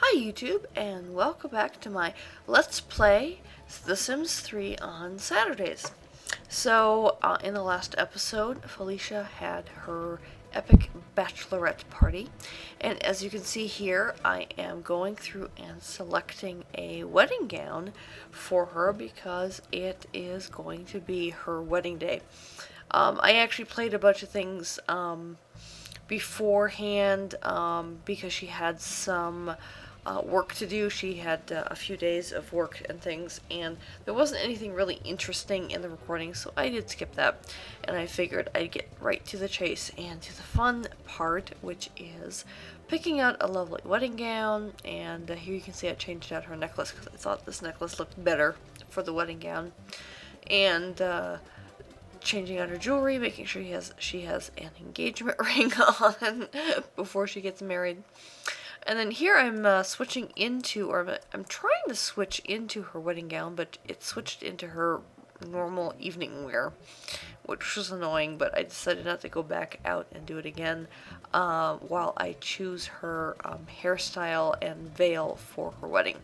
Hi YouTube, and welcome back to my Let's Play The Sims 3 on Saturdays. So, in the last episode, Felicia had her epic bachelorette party, and as you can see here, I am going through and selecting a wedding gown for her because it is going to be her wedding day. I actually played a bunch of things beforehand because she had some work to do. She had a few days of work and things, and there wasn't anything really interesting in the recording, so I did skip that, and I figured I'd get right to the chase and to the fun part, which is picking out a lovely wedding gown. And here you can see I changed out her necklace because I thought this necklace looked better for the wedding gown, and changing out her jewelry, making sure she has an engagement ring on before she gets married. And then here I'm switching into, or I'm trying to switch into her wedding gown, but it switched into her normal evening wear, which was annoying, but I decided not to go back out and do it again while I choose her hairstyle and veil for her wedding.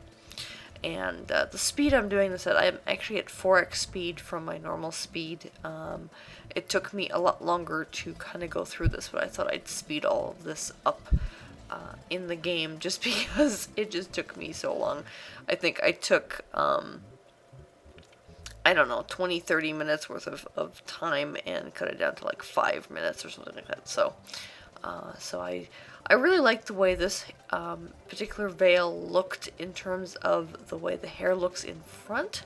And the speed I'm doing this at, I'm actually at 4x speed from my normal speed. It took me a lot longer to kind of go through this, but I thought I'd speed all of this up in the game just because it just took me so long. I think I took, I don't know, 20-30 minutes worth of time and cut it down to like 5 minutes or something like that. So, I really liked the way this particular veil looked in terms of the way the hair looks in front.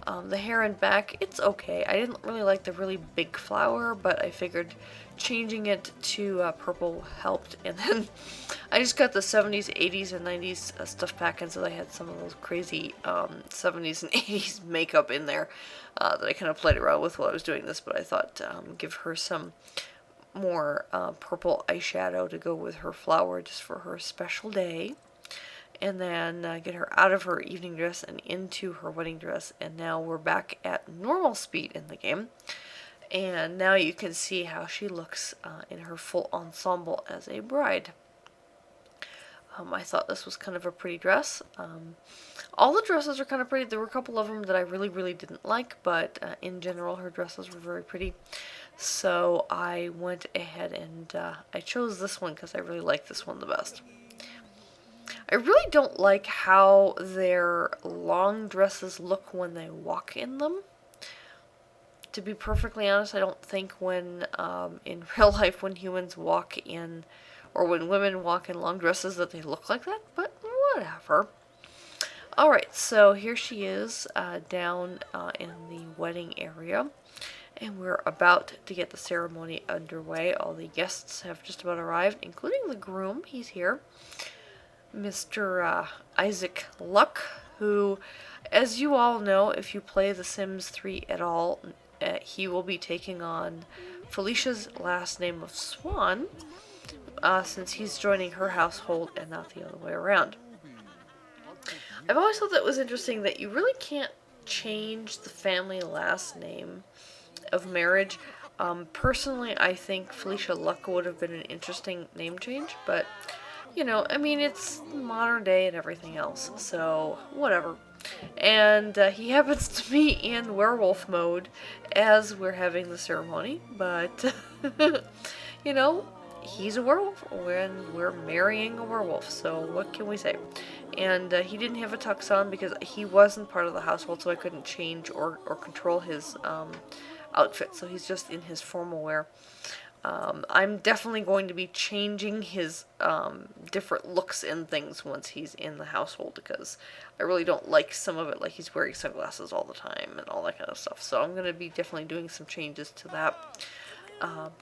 The hair and back, it's okay. I didn't really like the really big flower, but I figured changing it to purple helped. And then I just got the 70s, 80s, and 90s stuff pack, and so I had some of those crazy 70s and 80s makeup in there that I kind of played around with while I was doing this, but I thought give her some more purple eyeshadow to go with her flower just for her special day. And then get her out of her evening dress and into her wedding dress. And now we're back at normal speed in the game. And now you can see how she looks in her full ensemble as a bride. I thought this was kind of a pretty dress. All the dresses are kind of pretty. There were a couple of them that I really didn't like, but in general her dresses were very pretty. So I went ahead and I chose this one because I really like this one the best. I really don't like how their long dresses look when they walk in them. To be perfectly honest, I don't think when, in real life, when humans walk in, or when women walk in long dresses, that they look like that, but whatever. Alright, so here she is, down in the wedding area, and we're about to get the ceremony underway. All the guests have just about arrived, including the groom. He's here. Mr. Isaac Luck, who, as you all know, if you play The Sims 3 at all, he will be taking on Felicia's last name of Swan, since he's joining her household and not the other way around. I've always thought that was interesting that you really can't change the family last name of marriage. Personally, I think Felicia Luck would have been an interesting name change, but you know, I mean, it's modern day and everything else, so whatever. And he happens to be in werewolf mode as we're having the ceremony, but, you know, he's a werewolf when we're marrying a werewolf, so what can we say? And he didn't have a tux on because he wasn't part of the household, so I couldn't change or control his outfit, so he's just in his formal wear. I'm definitely going to be changing his different looks and things once he's in the household, because I really don't like some of it, like he's wearing sunglasses all the time and all that kind of stuff. So I'm going to be definitely doing some changes to that.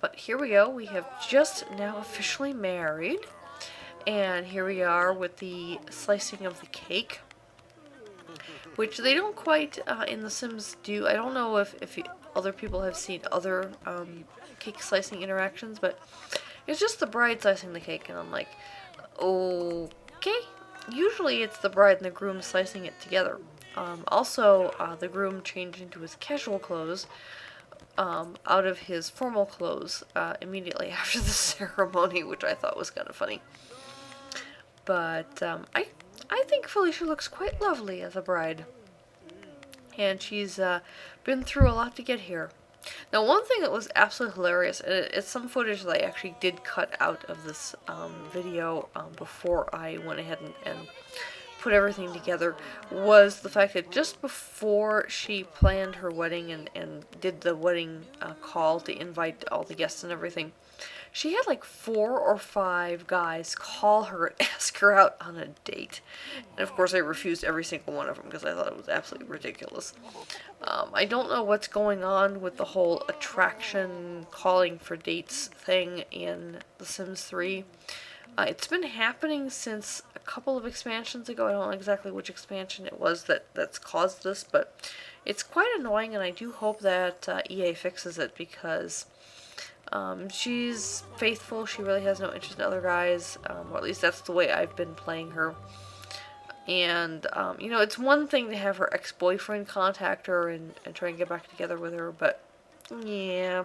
But here we go. We have just now officially married. And here we are with the slicing of the cake, which they don't quite in The Sims do. I don't know if other people have seen other cake slicing interactions, but it's just the bride slicing the cake, and I'm like, okay. Usually it's the bride and the groom slicing it together. Also, the groom changed into his casual clothes out of his formal clothes immediately after the ceremony, which I thought was kind of funny. But I think Felicia looks quite lovely as a bride. And she's been through a lot to get here. Now, one thing that was absolutely hilarious, and it's some footage that I actually did cut out of this video before I went ahead and put everything together, was the fact that just before she planned her wedding and did the wedding call to invite all the guests and everything, she had like 4 or 5 guys call her and ask her out on a date. And of course I refused every single one of them because I thought it was absolutely ridiculous. I don't know what's going on with the whole attraction calling for dates thing in The Sims 3. It's been happening since a couple of expansions ago. I don't know exactly which expansion it was that's caused this, but it's quite annoying, and I do hope that EA fixes it, because she's faithful. She really has no interest in other guys, or at least that's the way I've been playing her. And, you know, it's one thing to have her ex-boyfriend contact her and try and get back together with her, but, yeah,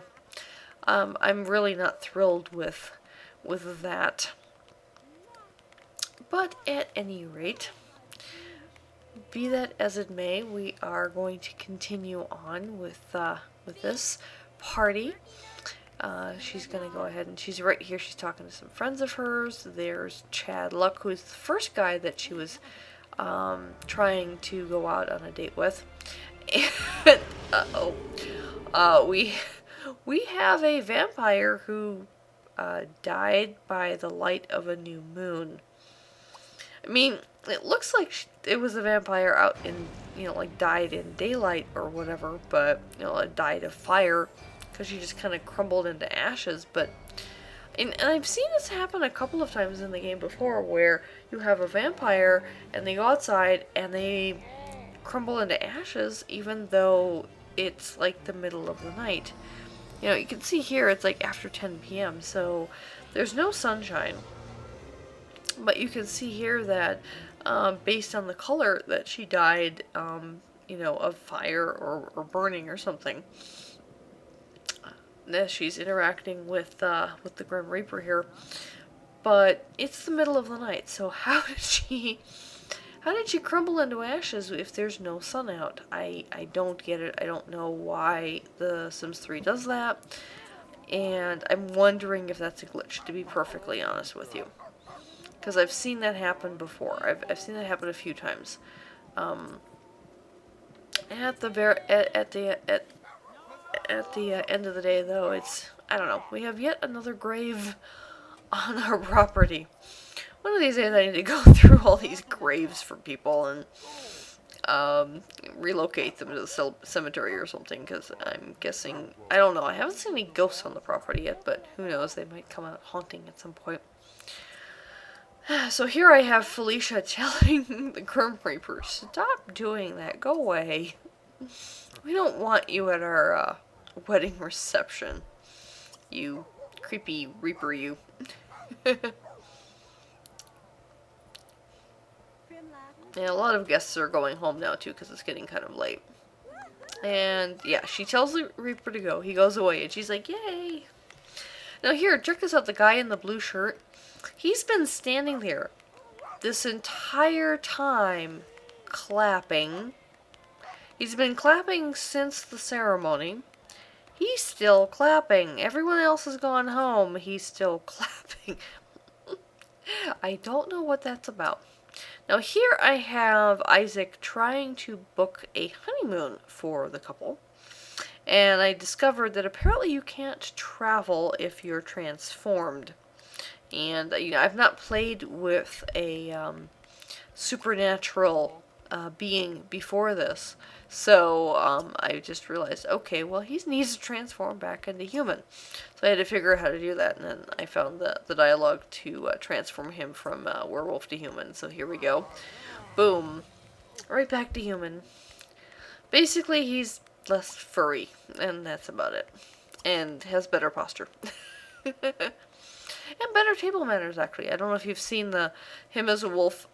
I'm really not thrilled with that. But at any rate, be that as it may, we are going to continue on with this party. She's going to go ahead, and she's right here. She's talking to some friends of hers. There's Chad Luck, who's the first guy that she was trying to go out on a date with. And, we have a vampire who died by the light of a new moon. I mean, it looks like it was a vampire out in, you know, like died in daylight or whatever, but, you know, it died of fire because she just kind of crumbled into ashes. But, and I've seen this happen a couple of times in the game before, where you have a vampire and they go outside and they crumble into ashes even though it's like the middle of the night. You know, you can see here it's like after 10 p.m., so there's no sunshine. But you can see here that based on the color that she died, you know, of fire or burning or something, that she's interacting with the Grim Reaper here. But it's the middle of the night, so how did she crumble into ashes if there's no sun out? I don't get it. I don't know why The Sims 3 does that, and I'm wondering if that's a glitch, to be perfectly honest with you. Because I've seen that happen before. I've seen that happen a few times. At the end of the day, though, it's, I don't know. We have yet another grave on our property. One of these days, I need to go through all these graves for people and relocate them to the cemetery or something. Because I'm guessing, I don't know. I haven't seen any ghosts on the property yet, but who knows? They might come out haunting at some point. So here I have Felicia telling the Grim Reaper, stop doing that, go away. We don't want you at our wedding reception, you creepy Reaper, you. And a lot of guests are going home now too, because it's getting kind of late. And yeah, she tells the Reaper to go, he goes away, and she's like, yay. Now here, check this out, the guy in the blue shirt. He's been standing there this entire time clapping. He's been clapping since the ceremony. He's still clapping. Everyone else has gone home. He's still clapping. I don't know what that's about. Now here I have Isaac trying to book a honeymoon for the couple. And I discovered that apparently you can't travel if you're transformed. And, you know, I've not played with a supernatural being before this. So, I just realized, okay, well, he needs to transform back into human. So I had to figure out how to do that, and then I found the dialogue to transform him from werewolf to human. So here we go. Boom. Right back to human. Basically, he's less furry, and that's about it. And has better posture. And better table manners, actually. I don't know if you've seen him as a wolf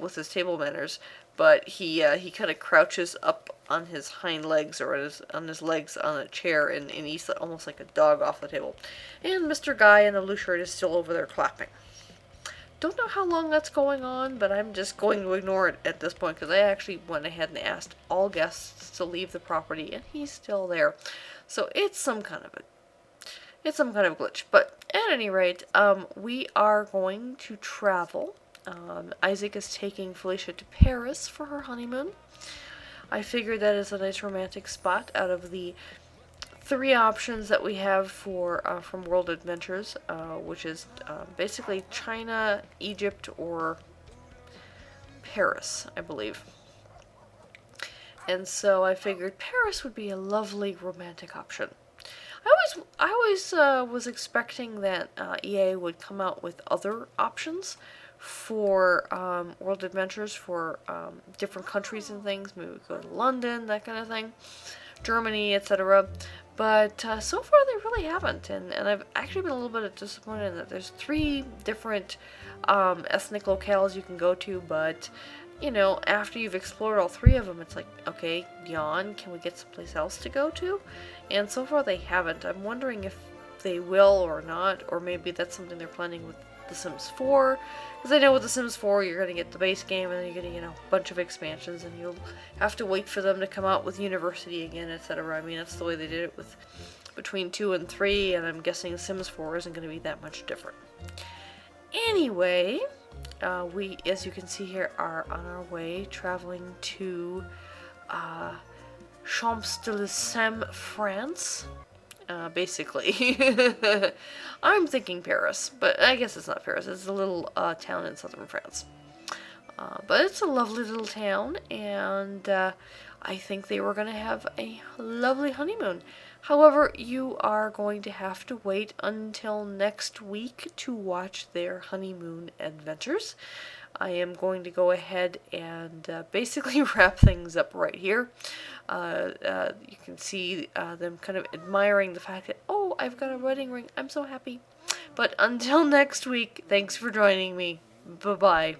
with his table manners, but he kind of crouches up on his hind legs or on his legs on a chair and eats almost like a dog off the table. And Mr. Guy in the blue shirt is still over there clapping. don't know how long that's going on, but I'm just going to ignore it at this point because I actually went ahead and asked all guests to leave the property, and he's still there. So it's some kind of glitch. But at any rate, we are going to travel. Isaac is taking Felicia to Paris for her honeymoon. I figured that is a nice romantic spot out of the 3 options that we have for from World Adventures, which is basically China, Egypt, or Paris, I believe. And so I figured Paris would be a lovely romantic option. I always was expecting that EA would come out with other options for World Adventures for different countries and things. Maybe we go to London, that kind of thing, Germany, etc. But so far they really haven't, and I've actually been a little bit disappointed in that there's 3 different ethnic locales you can go to, but you know, after you've explored all 3 of them, it's like, okay, yawn, can we get someplace else to go to? And so far they haven't. I'm wondering if they will or not, or maybe that's something they're planning with The Sims 4, because I know with The Sims 4 you're going to get the base game and then you're getting, a bunch of expansions, and you'll have to wait for them to come out with University again, etc. I mean, that's the way they did it with between 2 and 3, and I'm guessing Sims 4 isn't going to be that much different. Anyway, we, as you can see here, are on our way traveling to Champs-Élysées, France. Basically. I'm thinking Paris, but I guess it's not Paris. It's a little town in southern France. But it's a lovely little town, and I think they were going to have a lovely honeymoon. However, you are going to have to wait until next week to watch their honeymoon adventures. I am going to go ahead and basically wrap things up right here. You can see them kind of admiring the fact that, oh, I've got a wedding ring. I'm so happy. But until next week, thanks for joining me. Bye-bye.